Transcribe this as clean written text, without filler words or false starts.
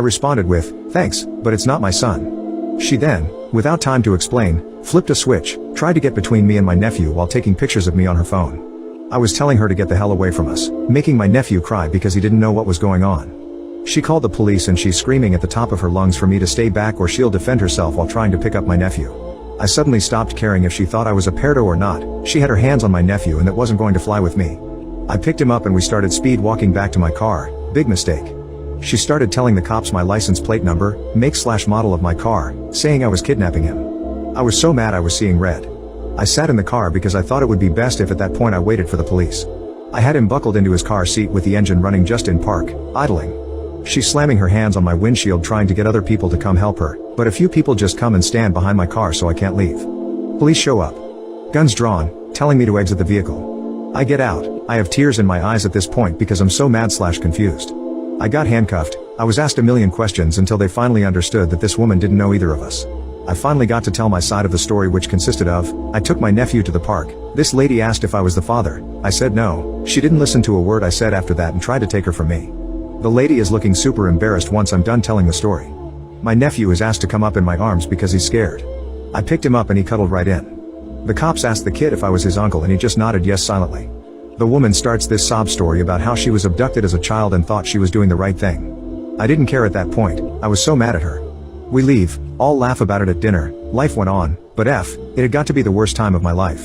I responded with, "Thanks, but it's not my son." She then, without time to explain, flipped a switch, tried to get between me and my nephew while taking pictures of me on her phone. I was telling her to get the hell away from us, making my nephew cry because he didn't know what was going on. She called the police and she's screaming at the top of her lungs for me to stay back or she'll defend herself while trying to pick up my nephew. I suddenly stopped caring if she thought I was a pedo or not. She had her hands on my nephew and that wasn't going to fly with me. I picked him up and we started speed walking back to my car. Big mistake. She started telling the cops my license plate number, make/model of my car, saying I was kidnapping him. I was so mad I was seeing red. I sat in the car because I thought it would be best if at that point I waited for the police. I had him buckled into his car seat with the engine running just in park, idling. She's slamming her hands on my windshield trying to get other people to come help her, but a few people just come and stand behind my car so I can't leave. Police show up. Guns drawn, telling me to exit the vehicle. I get out. I have tears in my eyes at this point because I'm so mad/confused. I got handcuffed. I was asked a million questions until they finally understood that this woman didn't know either of us. I finally got to tell my side of the story, which consisted of, I took my nephew to the park. This lady asked if I was the father. I said no. She didn't listen to a word I said after that and tried to take her from me. The lady is looking super embarrassed once I'm done telling the story. My nephew is asked to come up in my arms because he's scared. I picked him up and he cuddled right in. The cops asked the kid if I was his uncle and he just nodded yes silently. The woman starts this sob story about how she was abducted as a child and thought she was doing the right thing. I didn't care at that point. I was so mad at her. We leave, all laugh about it at dinner. Life went on, but it had got to be the worst time of my life.